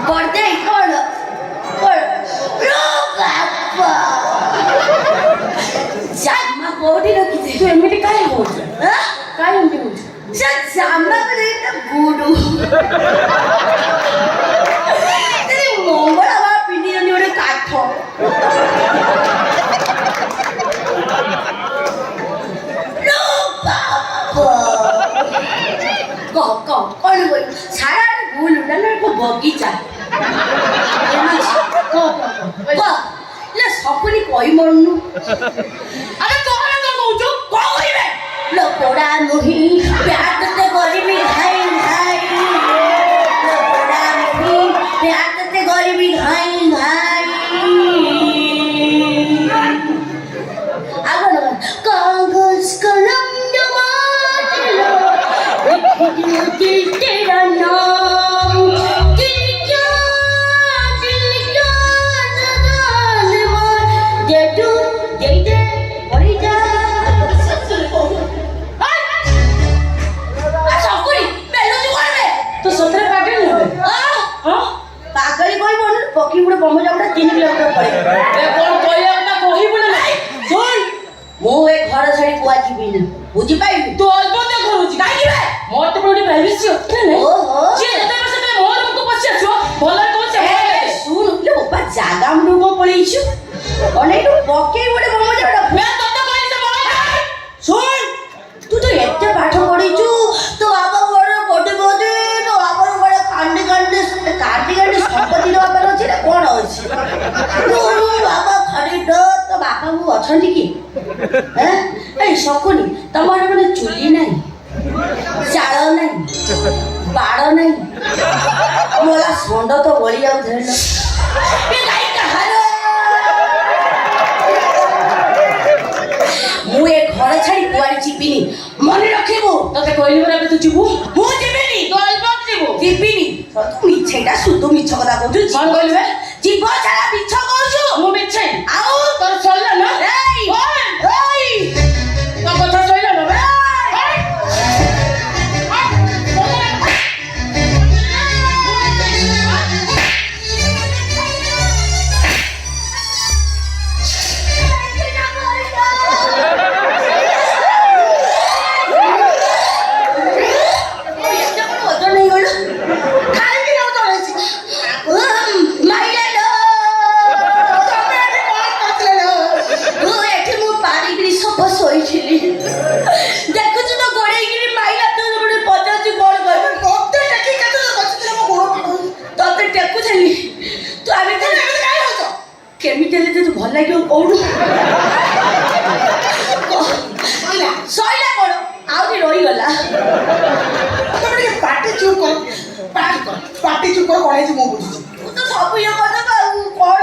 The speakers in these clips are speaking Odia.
birthday କଣ ଜାମା କୋଉଠି ରଖିଛି? ତୁ ଏମିତି କାହିଁ କହୁଛୁ? କାହିଁ ଏମିତି କହୁଛୁ? ସେ ଜାମା ଗୁଡୁ ମଙ୍ଗଳବାର ପିନ୍ଧିଛନ୍ତି ଗୋଟେ କାଠ କଣ କହିବୁ ସାରା ଭୁଲ ବଗିଚା ସପୁନି କହିମରୁନୁ ଆରେ କଣ କହୁଛୁ? କଣ କହିବେ? ଲୋକଡ଼ା ନୁହିଁ ପ୍ୟାରତେ କରିବି ଘାଇ ଘାଇ ଲୋକଡ଼ା ନୁହିଁ ପ୍ୟାରତେ କରିବି ଘାଇ ଘାଇ ଆଉ କଣ କାଗଜ କଲମ ଜମାलो लिख दिल तेरा नाम पकी गुड़े बम जाऊटा 3 किलोमीटर पड़े ए कोन कहया कहबो ना सुन मो ए घर छाड़ी कुआ जीबिनी बुझी पाइलु तू अल्प ते करूची काई रे मोर तो बड़ी प्राइवेसी होते ने ओहो जे जते बसे ते मोर को पछे छो भला को से सुन ले बाबा जागा हम को पळीछु अने तो पकी गुड़े बम जाऊटा मैं तो कहि से बोला सुन तू तो एते पाठ पढीछु तो बाबा बड़ कोटे कोटे तो बाबा बड़ कांडी कांडी संपत्ति बाबा अछि रे कोन अछि तो बाबा खड़ी तो बापा को अछंती की हैं ए सकुनी तमर माने चुली नहीं चाळ नहीं बाड़ नहीं मोला सोंड तो बळी जाउ धेल ए गाई कहारो मु ए घर छाड़ी कुआरी चिपिनी मने रखिबो तते कहली रे तू जीवु मु जीबिनी तो अल्प जीवु जीबिनी तू मिछेटा सुतो मिछ कथा कहू कोन कहली बे जीव सारा मिछ कहू मु मिछे आउ तोर चलला ना एई एई तो कथा चलला ना बे ଭଲ ଲାଗିବ କୋଉଠୁ ସଇଲା କଣ ଆହୁରି ରହିଗଲା ତମେ ପାଟି ଚୁପ କର ପାଟି ଚୁପ କର କଣ ହେଇଛି ମୁଁ ବୁଝୁଛି ତୁ ତ ସବୁ ଇଏ କଥା ଆଉ କଣ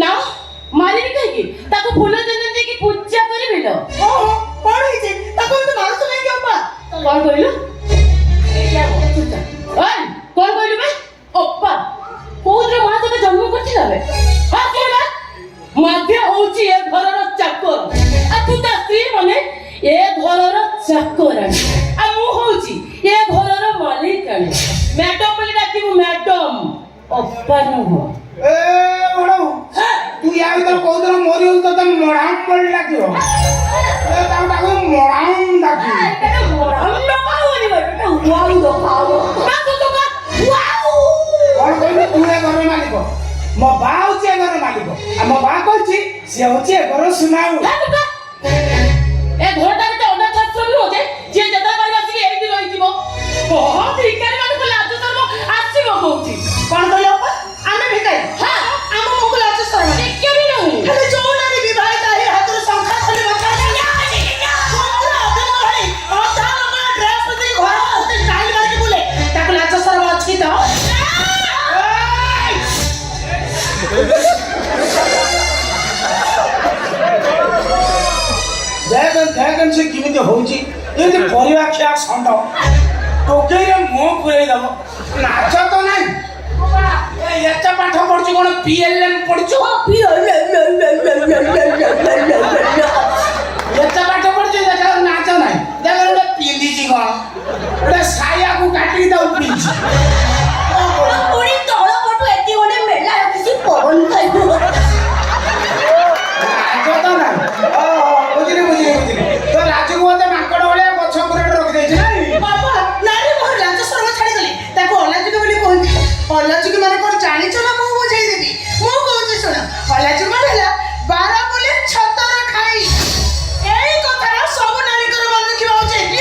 ना मारिबी कहीं ताको फूल चंदन दे की पूजा करिबे लो ओहो कौन है जे ताको तो मारस नहीं के अप्पा कौन कहलो एया पूजा ओय कौन कहलु बे अप्पा कोउद्र मां तो जन्म करथिला बे हां केला मध्य होची ए घरर चाकर आ तू ता स्त्री माने ए घरर चाकर आ मु होची ए घरर मालिक मैडम बोली डाकी मैडम अप्पा न हो ए ओडो तू या भीतर कोउ दिन मोरी तो तम मोड़ाम पड़ लागियो ए ताऊ ताको मोड़ाम दाकी एटा मोराम न पावनी बेटा वाउ दो खाओ ना तो का वाओ कौन कहले तू ए घर मालिक मो बा होची ए घर मालिक आ मो बा कहची से होची ए घर सुनाऊ ए घरटा के ओडा छत सब होते जे जदा बारी आसी एई दिन रही जीवो बहुत भिकारी मान को लाज शर्म आसीबो कहूची कौन कहले अप्पा आमे भिकारी हां आम मोको लाज शर्म देखे भी नहीं खाली जोड़ारी विवाहित आहे हातुर संख्या खाली बता ना पुत्र अधन भाई और तार अपना ड्रेस बदली घर होते स्टाइल मार के बोले ताको लाज शर्म अछि तो देखन से किमिते होउची एते परिवा खिया संड टोकेरे मुंह पुरै दबो नाच तो नाही ए एते पाठ पढ ହଉଛି କଣ PLM ପଢୁଛୁ? ଏତେ ପାଠ ପଢୁଛୁ ଦେଖା ନାଚ ନାହିଁ। ଦେଖ ଗୋଟେ ପିନ୍ଧିଛି କଣ ଗୋଟେ ସାୟାକୁ କାଟିକି ତାକୁ ପିନ୍ଧିଛି। ପୁଣି ତଳ ପଟୁ ଏଠି ଗୋଟେ ମେଲା ରଖିଛି ପବନ ଖାଇବ। ଲାଜ ତ ନାହିଁ। ବୁଝିଲି ବୁଝିଲି ବୁଝିଲି। ତ ଲାଜକୁ ମତେ ମାଙ୍କଡ ଭଳିଆ ଗଛ ଉପରେ ରଖିଦେଇଛି ନାଇଁ? ବାବା ନାରୀ ମୋର ଲାଜ ସରମ ଛାଡ଼ିଗଲି। ତାକୁ ଅଲାଜୁକ ବୋଲି କୁହନ୍ତି। ଅଲାଜୁକ ମାନେ କଣ ଜାଣିଛ ନା? ମୁଁ ବୁଝେଇଦେବି। ମୁଁ କହୁଛି ଶୁଣ। ଅଲାଜୁକ ମାନେ ହେଲା ବାର ବୋଲି ଛତର ଖାଇ। ଏଇ କଥାଟା ସବୁ ନାରୀଙ୍କର ମନେ ରଖିବା ଉଚିତ।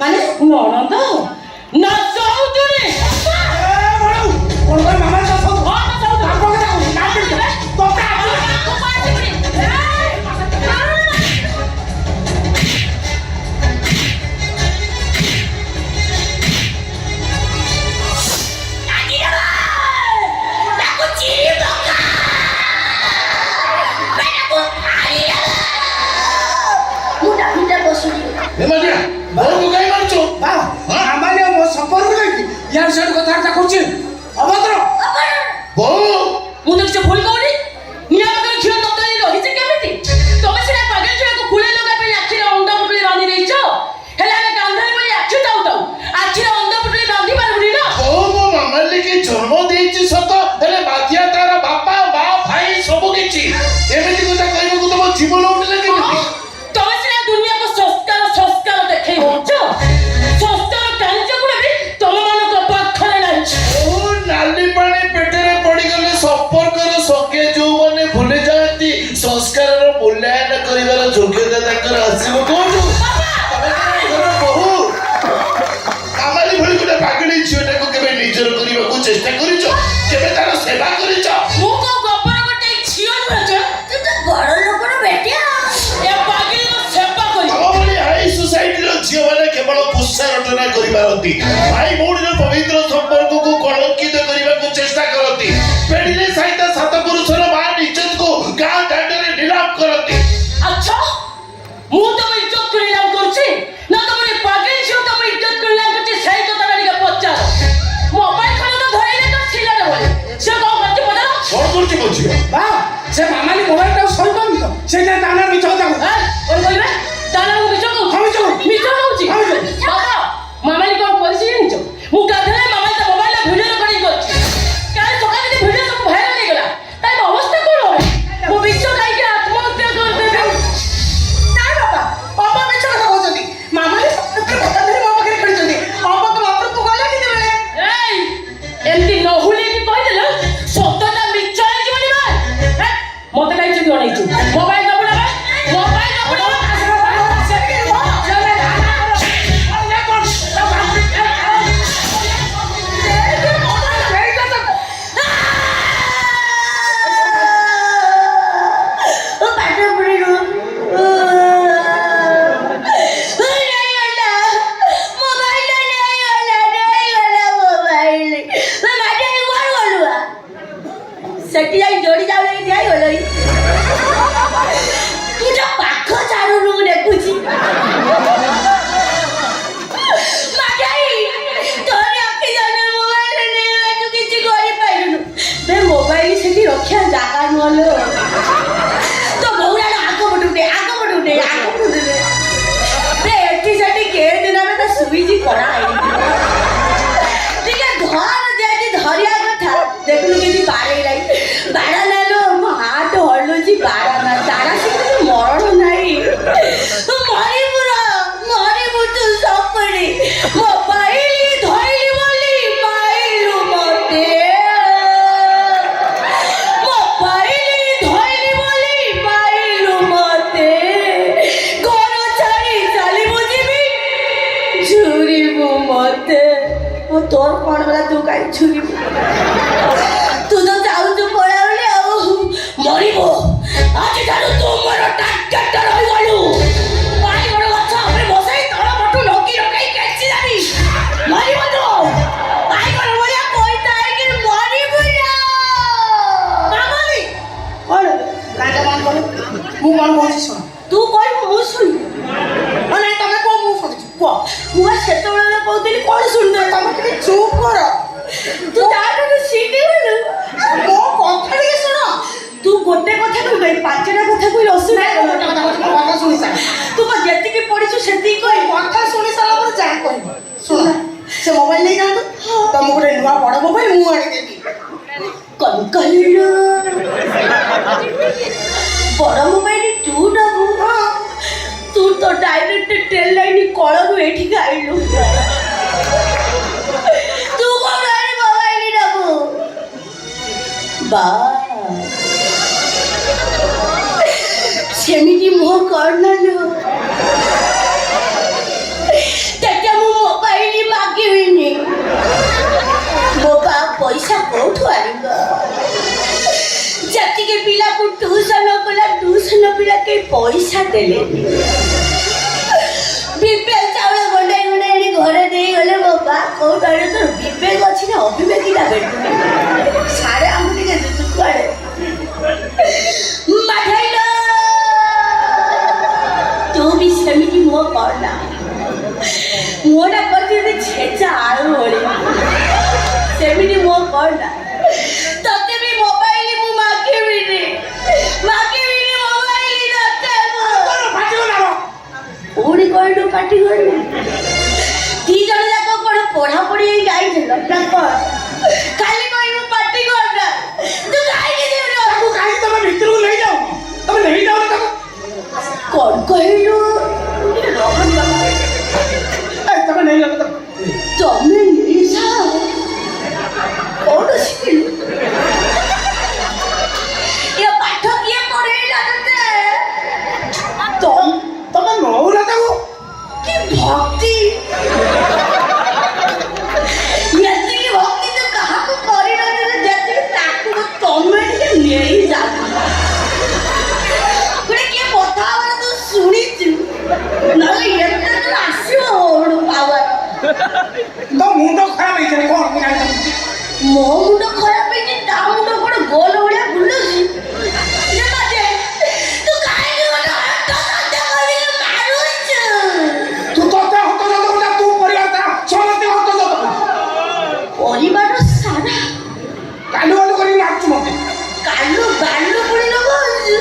মানে ননদ না চৌধুরী মামার কথা ইয়ার সাথে কথাবার্তা করছে অভদ্র ମୁଁ ତ କିଛି ଭୁଲ କହୁନି ନିଆଁ ପାଖରେ ଝିଅ ତତ୍ତ୍ୱ ରହିଛି କେମିତି ତମେ ସିନା ପାଗଳ ଝିଅକୁ ଫୁଲେ ଲଗା ପାଇଁ ଆଖିରେ ଅଣ୍ଡା ପୁଟୁଳି ବାନ୍ଧି ଦେଇଛ ହେଲେ ଆମେ ଗାନ୍ଧାରୀ ପାଇଁ ଆଖି ଥାଉ ଥାଉ ଆଖିରେ ଅଣ୍ଡା ପୁଟୁଳି ବାନ୍ଧି ପାରିବୁନି ନା ମୋ ମାମାଲିକି ଜନ୍ମ ଦେଇଛି ସତ ହେଲେ ବାଧ୍ୟ ତାର ବାପା ମା ଭାଇ ସବୁ କିଛି ଏମିତି କଥା କହିବାକୁ ତମ ଜୀବନ ଉଠିଲା କେମିତି ତମେ ସିନା ଦୁନିଆକୁ ସଂସ୍କାର ଦେଖେଇ ହଉଛ ସଂସ୍କାର କାର୍ଯ୍ୟଗୁଡ଼ା ବି ତମମାନଙ୍କ ପାଖରେ ନାହିଁ ଓ ନାଲି ପାଣି ପେଟରେ ପଡିଗଲେ ସମ୍ପର୍କର ସଙ୍ଗେ ଯୋଉମାନେ ଭୁଲି ଯାଆନ୍ତି ସଂସ୍କାରର ମୂଲ୍ୟାୟନ କରିବାର ଯୋଗ୍ୟତା ତାଙ୍କର ଆସିବ କୋଉଠୁ ବହୁ ଆମରି ଭଳି ଗୋଟେ ପାଗଳି ଝିଅଟାକୁ କେବେ ନିଜର କରିବାକୁ ଚେଷ୍ଟା କରିଛ କେବେ ତାର ସେବା କରିଛ ମୁଁ କୋଉ ଗପର ଗୋଟେ ଝିଅ ନୁହେଁ ତୁ ତ ବଡ଼ ଲୋକର ବେଟିଆ ଏ ପାଗଳିର ସେବା କରି ଆମ ଭଳି ହାଇ ସୋସାଇଟିର ଝିଅମାନେ କେବଳ ପୁଷ୍ପା ରଚନା କରିପାରନ୍ତି ଭାଇ ଭଉଣୀର ପବିତ୍ର ସମ୍ପର୍କକୁ କଳଙ୍କିତ କରିବାକୁ ଚେଷ୍ଟା କରନ୍ତି ପେଢିରେ ସାଇତା ସାତ ପୁରୁଷର ମା ନିଜକୁ ଗାଁ ଦାଣ୍ଡରେ ନିଲାମ କରନ୍ତି ଆଚ୍ଛା ମୁଁ ତମ ଇଜ୍ଜତ ନିଲାମ କରୁଛି ନା ତମର ଏ ପାଗଳି ଝିଅ ତମ ଇଜ୍ଜତ ନିଲାମ କରୁଛି ସେଇ କଥାଟା ଟିକେ ପଚାର ମୋବାଇଲ ଖଣ୍ଡ ତ ଧରିଲେ ତ ଥିଲାରେ ବୋଲି ସେ କଣ କରୁଛି ପଚାର କଣ କରୁଛି ମୋ ଝିଅ ବା ସେ ମାମାଲି ମୋବାଇଲଟାକୁ ସହିପାରୁନି ତ ସେଇଟା ତାର ମିଛ କଥା କଣ କହିବେ ତାହେଲେ ମୁଁ ମିଛ କହୁଛି ମିଛ କହୁଛି ବାବା ମାମାଲି କଣ କରିଛି ଜାଣିଛ ମୁଁ ଗାଧେଇଲେ ମାମାଲି ତା ମୋବାଇଲରେ ଭିଡିଓ ରେକର୍ଡିଂ କରିଛି କାଲି ସକାଳେ ଯଦି ଭିଡିଓ ସବୁ ଭାଇରାଲ ହେଇଗଲା ତାର ଅବସ୍ଥା କଣ ହବ ମୁଁ ମିଛ ଖାଇକି ଆତ୍ମହତ୍ୟା କରିଦେବି ନାଇଁ ବାପା ଅପା ମିଛ କଥା କହୁଛନ୍ତି ମାମାଲି ସତରେ କଥା ଧରି ମୋ ପାଖରେ ଖେଳିଛନ୍ତି ଅପାକୁ ମାତ୍ର ତୁ ଗଲା କେତେବେଳେ ଏଇ ଏମିତି ନହୁଲେଇକି କହିଦେଲେ ସତଟା ମିଛ ହେଇଯିବନି ଭାଇ ମତେ କାହିଁ ଚୁପି ଅନେଇଛୁ ମୋବାଇଲ ଦବୁ ନା ମୋବାଇଲ ଦବୁ ନା ସେଠି ଯାଇ ଯୋଡ଼ି ଯାଉ ଲାଗି ଠିଆ ହେଇଗଲଣି ତୁ ଯୋଉ ପାଖ ଚାରୁରୁ ମୁଁ ଦେଖୁଛି ତୋରି ଆଖି ଜାଣେ ମୋବାଇଲ ନେଇ ତୁ କିଛି କରିପାରିଲୁନୁ ବେ ମୋବାଇଲ ସେଠି ରଖିବା ଜାଗା ନୁହଁଲୋ ତୋ ଭଉଣୀ ଆଗ ପଟୁ ଉଠେ ବେ ଏଠି ସେଠି କେ ଦିନରେ ତ ସୁଇଚି କଣା ହେଇନି ଟିକେ ଧର ଯାଇକି ଧରିବା କଥା ଦେଖୁନୁ କେମିତି ବାଡ଼େଇ ଲାଗି ବାଡ଼ା ନେଲୋ ମୋ ହାତ ହଲୁଛି ବାଡ଼ା ନା ତାରା ସେମିତି ମରଣ ନାହିଁ ମରିବୁ ତୁ ସପରି ମୋ ପାଇଲି ଧଇଲି ବୋଲି ପାଇଲୁ ମତେ ମୋ ପାଇଲି ଧଇଲି ବୋଲି ପାଇଲୁ ମତେ ଘର ଛାଡ଼ି ଚାଲିବୁ ଯିବି ଝୁରିବୁ ମତେ ତୋର କଣ ବେଲା ତୁ କାହିଁ ଝୁରିବୁ ତୁ ତ ଯାଉଛୁ ପଳାଉଲି ଆଉ ମରିବୁ ଆଜିଠାରୁ ତୁ ମୋର ଟାର୍ଗେଟ ରହିଗଲୁ ବାଇଗଣ ଗଛ ଉପରେ ବସାଇ ତଳ ପଟୁ ନକି ରଖାଇ କେଞ୍ଚି ଦାବି ମରିବୁ ତୁ ବାଇଗଣ ଭଳିଆ ପଇତା ହେଇକି ମରିବୁ ନା ମାମାଲି କଣ ଗାଁଟା ବନ୍ଦ କର ମୁଁ କଣ କହୁଛି ଶୁଣ ତୁ କହିବୁ ମୁଁ ଶୁଣିବି ନାଇଁ ତମେ କୁହ ମୁଁ ଶୁଣୁଛି କୁହ ମୁଁ ସେତେବେଳେ କହୁଥିଲି କଣ ଶୁଣିଦେବି ତମେ ଟିକେ ଚୁପ୍ କର ତୁ ତାଠୁ ଶିଖିଗଲୁ ମୋ କଥା ଟିକେ ଶୁଣ ତୁ ଗୋଟେ କଥା କହିବି ପାଞ୍ଚଟା କଥା କହି ଅସୁବିଧା କଥା ଶୁଣି ସାର ତୁ କଣ ଯେତିକି ପଢିଛୁ ସେତିକି କହି କଥା ଶୁଣି ସାରିଲା ପରେ ଯାହା କହିବ ଶୁଣ ସେ ମୋବାଇଲ ନେଇ ଯାଆନ୍ତୁ ତମକୁ ଗୋଟେ ନୂଆ ବଡ ମୋବାଇଲ ମୁଁ ଆଣିଦେବି କଣ କହିଲୁ ବଡ ମୋବାଇଲ ତୁ ନବୁ ତୁ ତ ଡାଇରେକ୍ଟ ଟ୍ରେନ୍ ଲାଇନ୍ କଳରୁ ଏଠିକି ଆଇଲୁ ତୁ କଣ ଆଣି ମୋବାଇଲ ନବୁ ବା ସେମିତି ମୁହଁ କରନାଲୁ ତେତେ ପଇସା କୋଉଠୁ ଆଣିବ? ଯେତିକି ପିଲାକୁ ଟ୍ୟୁସନ କଲା ଟ୍ୟୁସନ ପିଲା କେହି ପଇସା ଦେଲେନି। ବିବେକ ଚାଉଳ ଗଣ୍ଡାଇ ଗଣ୍ଡାଇ ଆଣି ଘରେ ଦେଇଗଲେ। ମୋ ବା କୋଉଠୁ ଆଣିବ? ତୋର ବିବେକ ଅଛି ନା ଅବିବେକିଟା ବେଟୁ ସାଡେ ଆମକୁ ଟିକେ ତୁ କୁଆଡେ ମାଠାଇଲ। ତୁ ବି ସେମିତି ମୁହଁ କରନା। ମୁହଁଟା କରିଛି ଛେଚା ଆଳୁ ଭଳି ସେମିତି ମୁହଁ କରନା। ତତେ ବି ମୋବାଇଲ ମୁଁ ମାଗିବିନି ମୋବାଇଲ ତତେ ପୁଣି କହିଲୁ ପାଟି କରିବୁ। ଦି ଜଣ ଯାକ କଣ ପଢାପଢି ହେଇ ଯାଇଥିଲ ନା କଣ? ଖାଲି କହିବୁ ପାଟି କରନା। ତୁ କାହିଁକି ତାକୁ କାହିଁକି ତମେ ଭିତରକୁ ନେଇଯାଉ? ତମେ ନେଇଯାଉନ ତାକୁ। କଣ କହିଲୁ? ତମେ ନେଇଯାଉ ତାକୁ। ତମେ ନିଶା କଣ ଶିଖିଲୁ? ଏ ପାଠ କିଏ ପଢେଇଲା ତତେ? ତମେ ନଉନ ତାକୁ। କି ଭକ୍ତି! ଏତିକି ଭକ୍ତି ତୁ କାହାକୁ କରିନଥିଲୁ ଯେତିକି ତାକୁ ତମେ ଟିକେ ନେଇଯାଉ। ଗୋଟେ କିଏ କଥା ହବାର ତୁ ଶୁଣିଛୁ? ନହେଲେ ଏତେ ତୁ ଆସିବ ଓଡୁ ପାୱାର। ତୋ ମୁଣ୍ଡ ଖରାପ ହେଇଯିବ। କଣ ମୁଁ ଜାଣିଛି? ମୋ ମୁଣ୍ଡ ଖରାପ ହେଇଛି ତା ମୁଣ୍ଡ କଣ ଗୋଲ ଭଳିଆ ବୁଲୁଛି? ତୁ କାହିଁକି ଗୋଟେ ହଟସନ୍ଧ୍ୟା କରିକି ମାରୁଛୁ? ତୁ ତୋତେ ହତଯୋଗ କରୁଛ। ତୁ ପରିବାର ସମସ୍ତେ ହତଯୋଗ ପରିବାର ସାରା କାଲୁ କାଲୁ କରିକି ମାରୁଛୁ ମତେ। କାଲୁ ଗାଲୁ ପୁଣି ଲଗାଉଛୁ।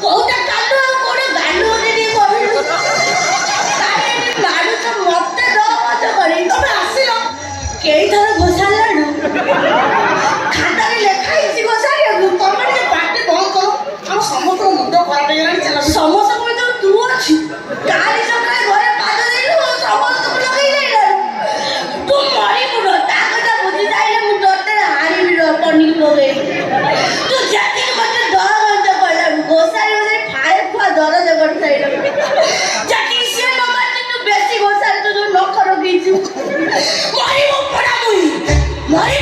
କୋଉଟା କାଲୁ ଆଉ କୋଉଟା ଗାଲୁ ବୋଲି ଟିକେ କହିଲୁ। ମାରୁଛ ମତେ ମତେ କରି। ତମେ ଆସିଲ କେଇଥର ଘୋଷାରିଲାଠୁ ଖାତାରେ ଲେଖା ହେଇଛି ଘୋଷାରିବାକୁ। ତମେ ଟିକେ ପାଟି ବନ୍ଦ କର। ଆମ ସମସ୍ତଙ୍କ ମୁଣ୍ଡ ଖରାପ ହେଇଗଲାଣି। ସମସ୍ତଙ୍କ ଭିତରେ ତୁ ଅଛୁ। କାଲି ସକାଳେ ଘରେ ପାଦ ଦେଇଲୁ ସମସ୍ତଙ୍କୁ ଲଗେଇ ଯାଇଲାରୁ ତୁ ମରିବୁ। ତା କଥା ବୁଝି ଯାଇଲେ ମୁଁ ତୋତେ ହାରିବି ପନିକି ଲଗେଇ। ତୁ ଯେତିକି ମତେ ଡର ଗଞ୍ଚ କହିଲାରୁ ଘୋଷାରି ଘୋଷାରି ଫାଳେ ଖୁଆ ଦରଜ କରିସାଇଲାରୁ ଯେତିକି ସିଏ ନ ମାରିଛି ତୁ ବେଶୀ ଘୋଷାରି ତୁ ଯୋଉ ନଖ ରଖିଛୁ। ମରିବୁ ପଡା ମୁଇଁ ମରିବୁ।